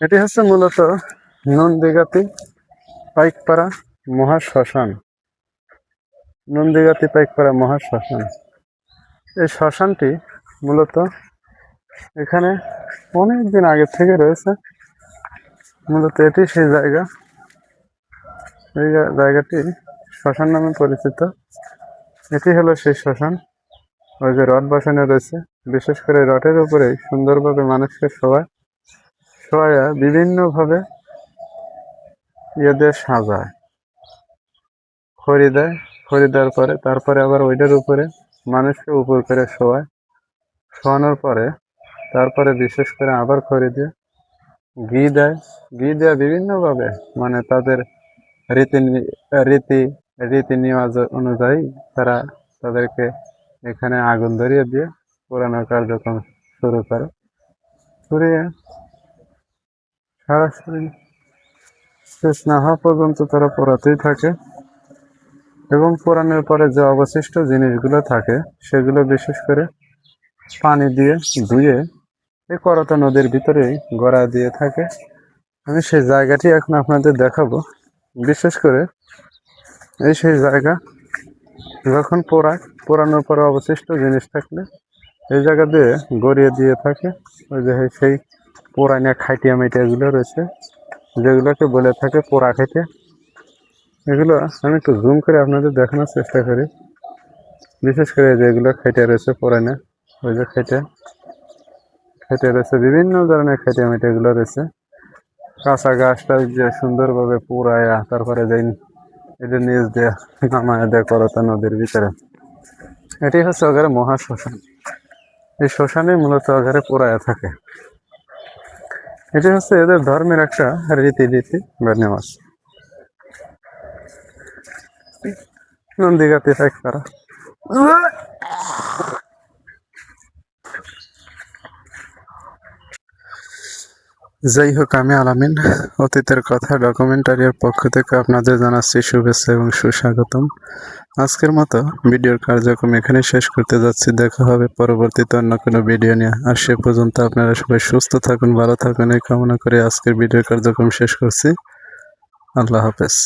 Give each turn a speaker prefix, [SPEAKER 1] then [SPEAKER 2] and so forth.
[SPEAKER 1] এটি হচ্ছে মূলত নন্দীগাতি পাইকপাড়া মহাশ্মশান। নন্দীগাতি পাইকপাড়া মহাশ্মশান। এই শ্মশানটি মূলত এখানে অনেকদিন আগে থেকে রয়েছে। মূলত এটি সেই জায়গা, এই জায়গাটি শ্মশান নামে পরিচিত। এটি হলো সেই শ্মশান। ওই যে রড বসানো রয়েছে, বিশেষ করে রডের উপরে সুন্দরভাবে মানুষকে শোয়া বিভিন্নভাবে দিয়ে সাজায়, খড়ি দেয়। খড়ি দেওয়ার পরে তারপরে আবার ওইটার উপরে মানুষকে উপর করে শোয়ানোর পরে তারপরে বিশেষ করে আবার খড়ি দিয়ে ঘি দেয়। ঘি দেওয়া বিভিন্নভাবে, মানে তাদের রীতি রীতি রীতি নেওয়াজ অনুযায়ী তারা তাদেরকে এখানে আগুন ধরিয়ে দিয়ে পোড়ানোর কার্যক্রম শুরু করে। পুড়িয়ে সরাসরি শেষ না হওয়া পর্যন্ত তারা পোড়াতেই থাকে, এবং পোড়ানোর পরে যে অবশিষ্ট জিনিসগুলো থাকে সেগুলো বিশেষ করে পানি দিয়ে ধুয়ে এই করতা নদীর ভিতরেই গড়া দিয়ে থাকে। আমি সেই জায়গাটি এখন আপনাদের দেখাবো। বিশেষ করে এই সেই জায়গা, যখন পোড়ানোর পরে অবশিষ্ট জিনিস থাকলে এই জায়গা দিয়ে গড়িয়ে দিয়ে থাকে। ওই যে সেই পোড়ানিয়া খাইটিয়া মাইটিয়াগুলো রয়েছে, যেগুলোকে বলে থাকে পোড়া খাইটিয়া। এগুলো আমি একটু জুম করে আপনাদের দেখানোর চেষ্টা করি। বিশেষ করে যেগুলো খাইটিয়া রয়েছে পোড়ানিয়া, ওই যে খাইটিয়া রয়েছে, বিভিন্ন ধরনের খাইটিয়া মাইটিয়াগুলো রয়েছে। কাঁচা গাছটা যে সুন্দরভাবে পোড়ায়া তারপরে যে এটা নিচ দিয়ে নামায় দেয় করতা নদীর ভিতরে। এটি হচ্ছে ওখানে মহাশ্মশান। এই শ্মশানে মূলত ওখানে পোড়ায়া থাকে। এটি হচ্ছে এদের ধর্মের একটা রীতি বা নেওয়াজ। নন্দীগাতি পাইকপাড়া। যাই হোক, আমি আলামিন অতীতের কথা ডকুমেন্টারির পক্ষ থেকে আপনাদের জানাচ্ছি শুভেচ্ছা এবং সুস্বাগতম। আজকের মতো ভিডিওর কার্যক্রম এখানে শেষ করতে যাচ্ছি। দেখা হবে পরবর্তীতে অন্য কোনো ভিডিও নিয়ে। আর সে পর্যন্ত আপনারা সবাই সুস্থ থাকুন, ভালো থাকুন এই কামনা করে আজকের ভিডিওর কার্যক্রম শেষ করছি। আল্লাহ হাফেজ।